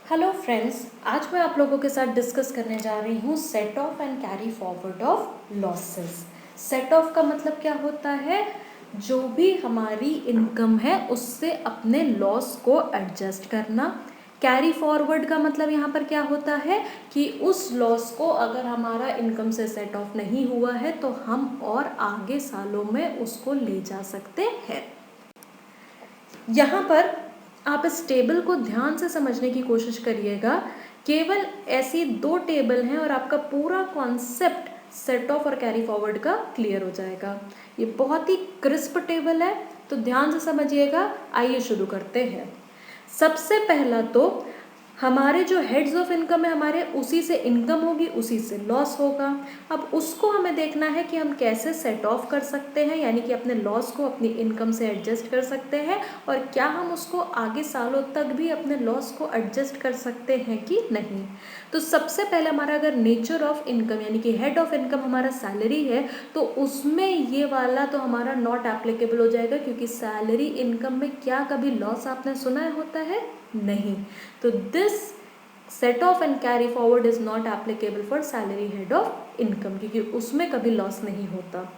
Hello friends, आज मैं आप लोगों के साथ डिस्कस करने जा रही हूँ set of and carry forward of losses. Set of का मतलब क्या होता है? जो भी हमारी इनकम है उससे अपने लॉस को एडजस्ट करना। कैरी फॉरवर्ड का मतलब यहाँ पर क्या होता है कि उस लॉस को अगर हमारा इनकम से सेट ऑफ नहीं हुआ है तो हम और आगे सालों में उसको ले जा सकते हैं। यहाँ पर आप इस टेबल को ध्यान से समझने की कोशिश करिएगा। केवल ऐसी दो टेबल हैं और आपका पूरा कॉन्सेप्ट सेट ऑफ और कैरी फॉरवर्ड का क्लियर हो जाएगा। ये बहुत ही क्रिस्प टेबल है, तो ध्यान से समझिएगा। आइए शुरू करते हैं। सबसे पहला तो हमारे जो हेड्स ऑफ इनकम है हमारे, उसी से इनकम होगी, उसी से लॉस होगा। अब उसको हमें देखना है कि हम कैसे सेट ऑफ कर सकते हैं, यानी कि अपने लॉस को अपनी इनकम से एडजस्ट कर सकते हैं, और क्या हम उसको आगे सालों तक भी अपने लॉस को एडजस्ट कर सकते हैं कि नहीं। तो सबसे पहले हमारा अगर नेचर ऑफ इनकम यानी कि हेड ऑफ इनकम हमारा सैलरी है, तो उसमें ये वाला तो हमारा नॉट एप्लीकेबल हो जाएगा, क्योंकि सैलरी इनकम में क्या कभी लॉस आपने सुना होता है? नहीं। तो this set of and carry forward is not applicable for salary head of income, क्योंकि उसमें कभी लॉस नहीं होता।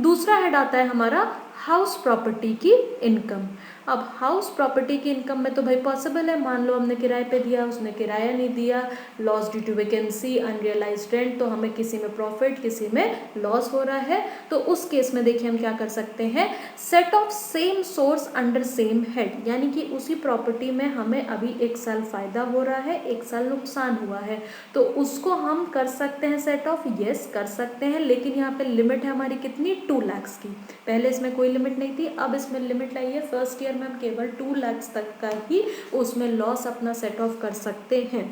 दूसरा हेड आता है हमारा हाउस प्रॉपर्टी की इनकम। अब हाउस प्रॉपर्टी की इनकम में तो भाई पॉसिबल है, मान लो हमने किराए पे दिया, उसने किराया नहीं दिया, loss due to vacancy, unrealised rent, तो हमें किसी में प्रॉफिट किसी में लॉस हो रहा है। तो उस केस में देखिए हम क्या कर सकते हैं, set of same source under same head, यानी कि उसी प्रॉपर्टी में हमें अभी एक साल फायदा हो रहा है, एक साल नुकसान हुआ है, तो उसको हम कर सकते हैं सेट ऑफ। यस, कर सकते हैं, लेकिन यहाँ पे लिमिट है हमारी कितनी? 2 लाख की। पहले इसमें कोई लिमिट नहीं थी, अब इसमें लिमिट लाई है। फर्स्ट ईयर में हम केवल 2 लाख तक का ही उसमें लॉस अपना सेट ऑफ कर सकते हैं।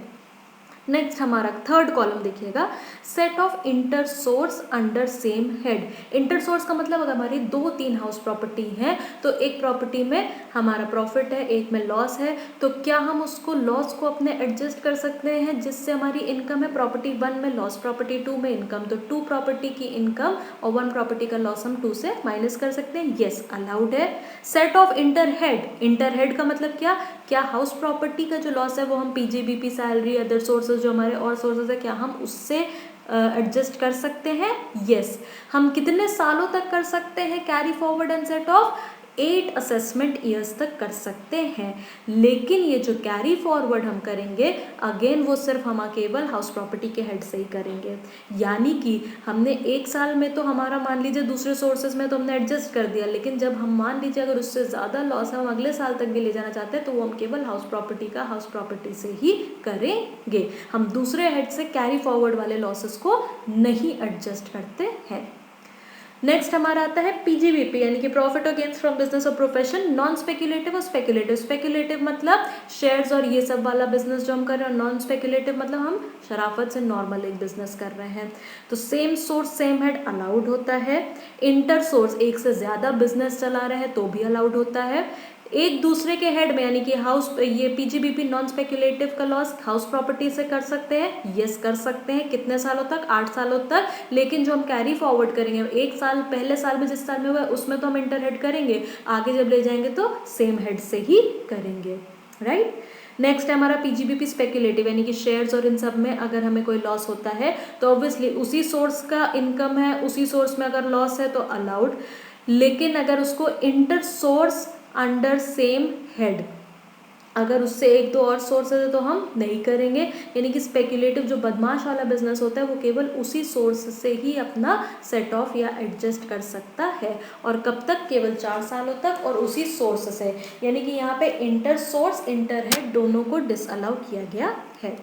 नेक्स्ट हमारा थर्ड कॉलम देखिएगा, set of inter source under same head. Inter source का मतलब अगर हमारी 2-3 हाउस प्रॉपर्टी है, तो एक प्रॉपर्टी में हमारा प्रॉफिट है, एक में लॉस है, तो क्या हम उसको लॉस को अपने एडजस्ट कर सकते हैं जिससे हमारी इनकम है? प्रॉपर्टी 1 में लॉस, प्रॉपर्टी 2 में इनकम, तो 2 प्रॉपर्टी की इनकम और 1 प्रॉपर्टी का लॉस हम 2 से माइनस कर सकते हैं। येस, अलाउड है। Set of inter head, inter head का मतलब क्या हाउस प्रॉपर्टी का जो लॉस है वो हम पीजीबीपी, सैलरी, अदर सोर्सेज जो हमारे और सोर्सेज है, क्या हम उससे एडजस्ट कर सकते हैं? यस। हम कितने सालों तक कर सकते हैं carry forward and set of? 8 assessment years तक कर सकते हैं। लेकिन ये जो कैरी फॉरवर्ड हम करेंगे, अगेन वो सिर्फ हम केवल हाउस प्रॉपर्टी के हेड से ही करेंगे। यानी कि हमने 1 साल में तो हमारा मान लीजिए दूसरे सोर्सेज में तो हमने एडजस्ट कर दिया, लेकिन जब हम मान लीजिए अगर उससे ज़्यादा लॉस हम अगले साल तक भी ले जाना चाहते हैं, तो वो हम केवल हाउस प्रॉपर्टी का हाउस प्रॉपर्टी से ही करेंगे। हम दूसरे हेड से कैरी फॉरवर्ड वाले लॉसेस को नहीं एडजस्ट करते हैं। नेक्स्ट हमारा आता है पीजीबीपी, यानी कि प्रॉफिट और गेन्स फ्रॉम बिजनेस और प्रोफेशन, नॉन स्पेक्युलेटिव और स्पेक्युलेटिव। स्पेक्युलेटिव मतलब शेयर्स और ये सब वाला बिजनेस जो हम कर रहे हैं, नॉन स्पेक्युलेटिव मतलब हम शराफत से नॉर्मल एक बिजनेस कर रहे हैं। तो same source same head allowed होता है। इंटर सोर्स, एक से ज़्यादा बिजनेस चला रहे हैं तो भी अलाउड होता है। एक दूसरे के हेड में, यानी कि हाउस, ये पीजीबीपी नॉन स्पेक्युलेटिव का लॉस हाउस प्रॉपर्टी से कर सकते हैं। यस, कर सकते हैं। कितने सालों तक? 8 सालों तक। लेकिन जो हम कैरी फॉरवर्ड करेंगे, 1 साल पहले साल में जिस साल में हुआ उसमें तो हम इंटर हेड करेंगे, आगे जब ले जाएंगे तो सेम हेड से ही करेंगे। राइट। नेक्स्ट है हमारा पीजीबीपी स्पेक्युलेटिव, यानी कि शेयर्स और इन सब में अगर हमें कोई लॉस होता है तो ऑब्वियसली उसी सोर्स का इनकम है, उसी सोर्स में अगर लॉस है तो अलाउड। लेकिन अगर उसको inter source under same head, अगर उससे 1-2 और सोर्सेज है तो हम नहीं करेंगे। यानी कि स्पेक्युलेटिव जो बदमाश वाला बिजनेस होता है वो केवल उसी सोर्स से ही अपना सेट ऑफ या एडजस्ट कर सकता है। और कब तक? केवल 4 सालों तक, और उसी सोर्स से। यानी कि यहाँ पे इंटर सोर्स इंटर हेड दोनों को डिसअलाउ किया गया है।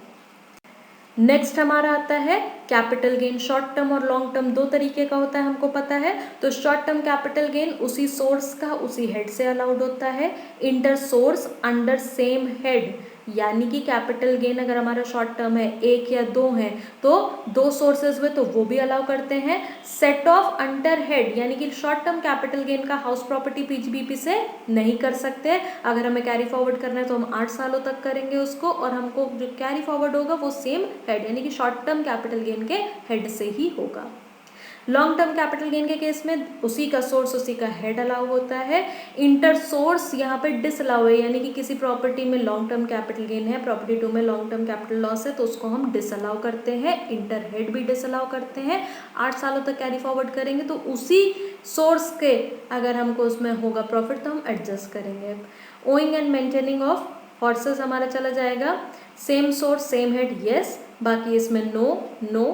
नेक्स्ट हमारा आता है कैपिटल गेन। शॉर्ट टर्म और लॉन्ग टर्म 2 तरीके का होता है, हमको पता है। तो शॉर्ट टर्म कैपिटल गेन उसी सोर्स का उसी हेड से अलाउड होता है। Inter source under same head, यानी कि कैपिटल गेन अगर हमारा शॉर्ट टर्म है, 1 या 2 है, तो 2 सोर्सेज हुए तो वो भी अलाउ करते हैं। सेट ऑफ अंडर हेड, यानी कि शॉर्ट टर्म कैपिटल गेन का हाउस प्रॉपर्टी पीजीबीपी से नहीं कर सकते। अगर हमें कैरी फॉरवर्ड करना है तो हम 8 सालों तक करेंगे उसको, और हमको जो कैरी फॉरवर्ड होगा वो सेम हेड, यानी कि शॉर्ट टर्म कैपिटल गेन के हेड से ही होगा। लॉन्ग टर्म कैपिटल गेन के केस में उसी का सोर्स उसी का हेड अलाउ होता है। इंटर सोर्स यहाँ पे डिसअलाउ है, यानी कि किसी प्रॉपर्टी में लॉन्ग टर्म कैपिटल गेन है, प्रॉपर्टी 2 में लॉन्ग टर्म कैपिटल लॉस है, तो उसको हम डिसअलाउ करते हैं। इंटर हेड भी डिसअलाउ करते हैं। 8 सालों तक कैरी फॉरवर्ड करेंगे तो उसी सोर्स के अगर हमको उसमें होगा प्रॉफिट तो हम एडजस्ट करेंगे। Owing and maintaining of horses हमारा चला जाएगा। Same source same head yes, बाकी इसमें नो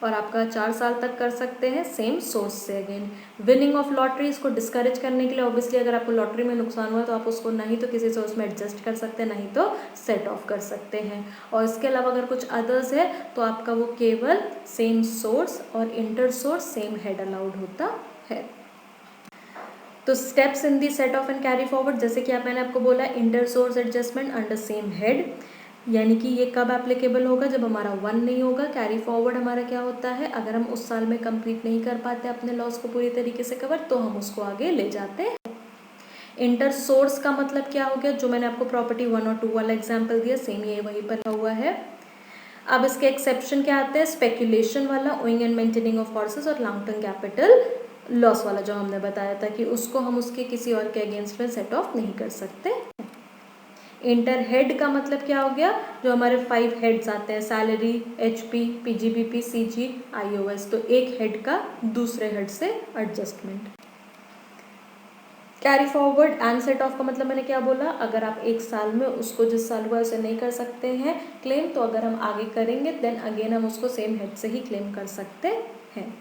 और आपका 4 साल तक कर सकते हैं सेम सोर्स से। अगेन विनिंग ऑफ लॉटरी, इसको डिस्करेज करने के लिए ऑब्वियसली अगर आपको लॉटरी में नुकसान हुआ तो आप उसको नहीं तो किसी सोर्स में एडजस्ट कर सकते हैं, नहीं तो सेट ऑफ कर सकते हैं। और इसके अलावा अगर कुछ अदर्स है तो आपका वो केवल सेम सोर्स और inter source same head allowed होता है। तो steps in the set of and carry forward, जैसे कि मैंने आपको बोला inter source adjustment under same head, यानी कि ये कब एप्लीकेबल होगा, जब हमारा 1 नहीं होगा। कैरी फॉरवर्ड हमारा क्या होता है, अगर हम उस साल में कंप्लीट नहीं कर पाते अपने लॉस को पूरी तरीके से कवर तो हम उसको आगे ले जाते हैं। इंटर सोर्स का मतलब क्या हो गया, जो मैंने आपको प्रॉपर्टी 1 और 2 वाला एग्जाम्पल दिया सेम ये वहीं पर हुआ है। अब इसके एक्सेप्शन क्या आते हैं, स्पेक्यूलेशन वाला, owing and maintaining of horses और लॉन्ग टर्म कैपिटल लॉस वाला जो हमने बताया था कि उसको हम उसके किसी और के अगेंस्ट में सेट ऑफ नहीं कर सकते। इंटर हेड का मतलब क्या हो गया, जो हमारे 5 हेड्स आते हैं salary, HP, PGBP, CG, iOS, तो एक हेड का दूसरे हेड से adjustment. Carry forward and set of का मतलब मैंने क्या बोला, अगर आप एक साल में उसको जिस साल हुआ उसे नहीं कर सकते हैं क्लेम, तो अगर हम आगे करेंगे देन अगेन हम उसको सेम हेड से ही क्लेम कर सकते हैं।